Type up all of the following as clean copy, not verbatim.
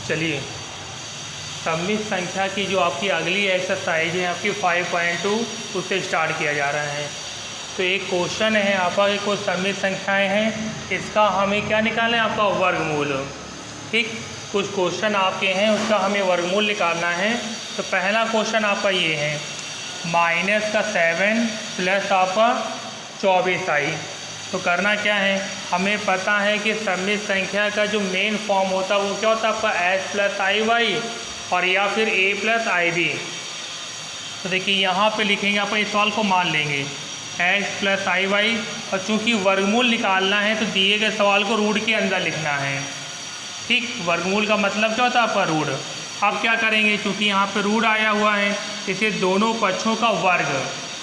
चलिए, सममित संख्या की जो आपकी अगली एक्सरसाइज है आपकी 5.2 उससे स्टार्ट किया जा रहा है। तो एक क्वेश्चन है आपका कि कुछ सममित संख्याएं हैं, इसका हमें क्या निकालना है, आपका वर्गमूल। ठीक, कुछ क्वेश्चन आपके हैं उसका हमें वर्गमूल निकालना है। तो पहला क्वेश्चन आपका ये है, -7 प्लस आपका 24i। तो करना क्या है, हमें पता है कि सममित संख्या का जो मेन फॉर्म होता है वो क्या होता है आपका s प्लस आई वाई और या फिर a प्लस आई बी। तो देखिए यहाँ पे लिखेंगे, आप इस सवाल को मान लेंगे s प्लस आई वाई, और चूँकि वर्गमूल निकालना है तो दिए गए सवाल को रूट के अंदर लिखना है। ठीक, वर्गमूल का मतलब क्या होता है आपका रूट। अब क्या करेंगे, चूँकि यहाँ पे रूट आया हुआ है इसे दोनों पक्षों का वर्ग,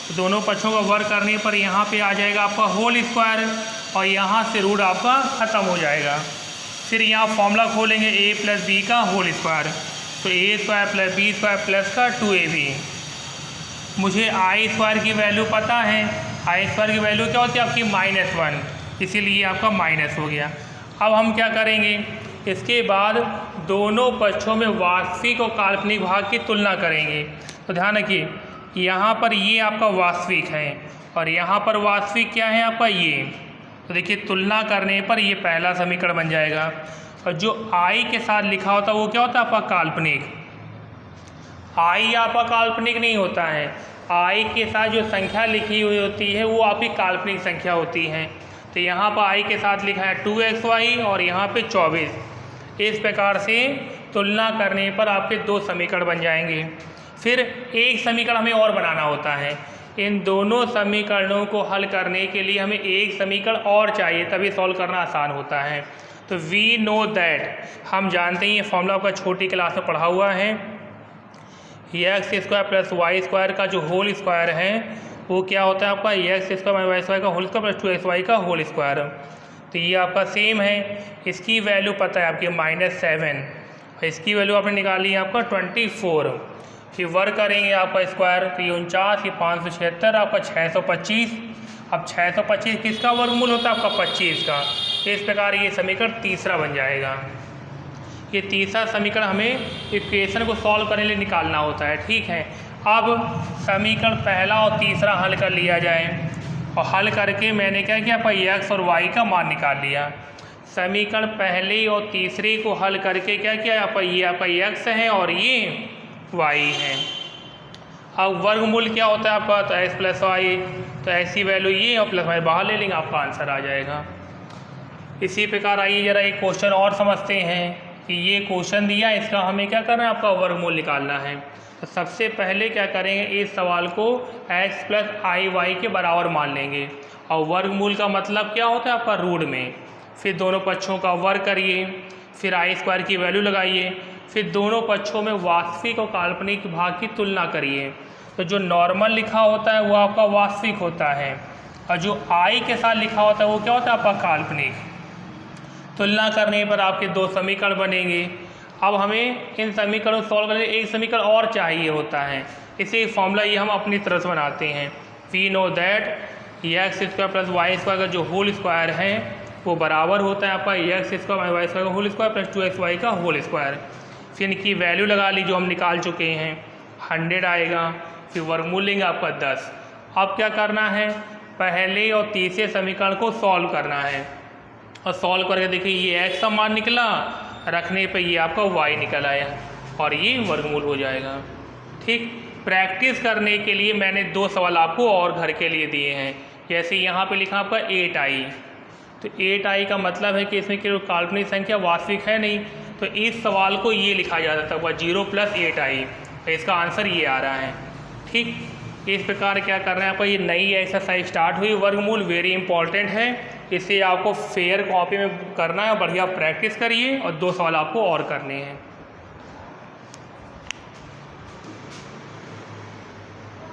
तो दोनों पक्षों का वर्ग करने पर यहाँ पे आ जाएगा आपका होल स्क्वायर और यहाँ से रूट आपका ख़त्म हो जाएगा। फिर यहाँ फॉर्मूला खोलेंगे a प्लस बी का होल स्क्वायर, तो a square plus B square plus का 2ab। मुझे आई स्क्वायर की वैल्यू पता है, आई स्क्वायर की वैल्यू क्या होती है आपकी -1, इसीलिए आपका माइनस हो गया। अब हम क्या करेंगे, इसके बाद दोनों पक्षों में वास्तविक और काल्पनिक भाग की तुलना करेंगे। तो ध्यान रखिए, यहाँ पर ये आपका वास्तविक है और यहाँ पर वास्तविक क्या है आपका ये। तो देखिए तुलना करने पर ये पहला समीकरण बन जाएगा, और जो आई के साथ लिखा होता है वो क्या होता है आपका काल्पनिक। आई आपका काल्पनिक नहीं होता है, आई के साथ जो संख्या लिखी हुई होती है वो आपकी काल्पनिक संख्या होती है। तो यहाँ पर आई के साथ लिखा है 2xy और यहाँ पे 24। इस प्रकार से तुलना करने पर आपके दो समीकरण बन जाएंगे। फिर एक समीकरण हमें और बनाना होता है, इन दोनों समीकरणों को हल करने के लिए हमें एक समीकरण और चाहिए, तभी सॉल्व करना आसान होता है। तो वी नो दैट, हम जानते हैं, ये फॉर्मूला आपका छोटी क्लास में पढ़ा हुआ है, X square plus Y square का जो होल स्क्वायर है वो क्या होता है आपका एक्स स्क्वायर वाई स्क्वायर का होल स्क्वायर प्लस 2xy का होल स्क्वायर। तो ये आपका सेम है, इसकी वैल्यू पता है आपकी -7 और इसकी वैल्यू आपने निकाली है आपका 24। फिर वर्क करेंगे आपका स्क्वायर, तो ये 49, ये 576, आपका 625। अब 625 किसका वर्गमूल होता है आपका 25 का। इस प्रकार ये समीकरण तीसरा बन जाएगा। ये तीसरा समीकरण हमें इक्वेशन को सॉल्व करने के लिए निकालना होता है। ठीक है, अब समीकरण पहला और तीसरा हल कर लिया जाए, और हल करके मैंने क्या किया, आपका एक्स और वाई का मान निकाल लिया। समीकरण पहले और तीसरे को हल करके क्या किया, आपका ये आपका एक्स है और ये वाई है। अब वर्गमूल क्या होता है आपका, तो एस प्लस वाई, तो ऐसी वैल्यू ये और प्लस वाई बाहर ले लेंगे, आपका आंसर आ जाएगा। इसी प्रकार आइए जरा एक क्वेश्चन और समझते हैं कि ये क्वेश्चन दिया, इसका हमें क्या करना है, आपका वर्गमूल निकालना है। तो सबसे पहले क्या करेंगे, इस सवाल को x प्लस आई वाई के बराबर मान लेंगे, और वर्गमूल का मतलब क्या होता है आपका रूट में। फिर दोनों पक्षों का वर्ग करिए, फिर आई स्क्वायर की वैल्यू लगाइए, फिर दोनों पक्षों में वास्तविक और काल्पनिक भाग की तुलना करिए। तो जो नॉर्मल लिखा होता है वो आपका वास्तविक होता है, और जो आई के साथ लिखा होता है वो क्या होता है आपका काल्पनिक। तुलना करने पर आपके दो समीकरण बनेंगे। अब हमें इन समीकरणों को सॉल्व करने एक समीकरण और चाहिए होता है, इसे फॉर्मूला ये हम अपनी तरफ से बनाते हैं। We know that X square plus Y square का जो होल स्क्वायर है वो बराबर होता है आपका एक्स स्क्वायर वाई स्क्वायर का होल स्क्वायर प्लस 2xy का होल स्क्वायर। फिर इनकी वैल्यू लगा ली जो हम निकाल चुके हैं, 100 आएगा। फिर वर्गमूल लेंगे आपका 10। अब क्या करना है, पहले और तीसरे समीकरण को सॉल्व करना है, और सॉल्व करके देखिए ये एक्स का मान निकला, रखने पे ये आपका वाई निकल आया और ये वर्गमूल हो जाएगा। ठीक, प्रैक्टिस करने के लिए मैंने दो सवाल आपको और घर के लिए दिए हैं। जैसे यहाँ पे लिखा आपका 8i, तो 8i का मतलब है कि इसमें केवल काल्पनिक संख्या वास्तविक है नहीं, तो इस सवाल को ये लिखा जा सकता है 0 प्लस 8i, तो इसका आंसर ये आ रहा है। ठीक, इस प्रकार क्या करना है आपका, ये नई एक्सरसाइज स्टार्ट हुई, वर्गमूल वेरी इंपॉर्टेंट है, इसे आपको फेयर कॉपी में करना है, बढ़िया प्रैक्टिस करिए, और दो सवाल आपको और करने हैं।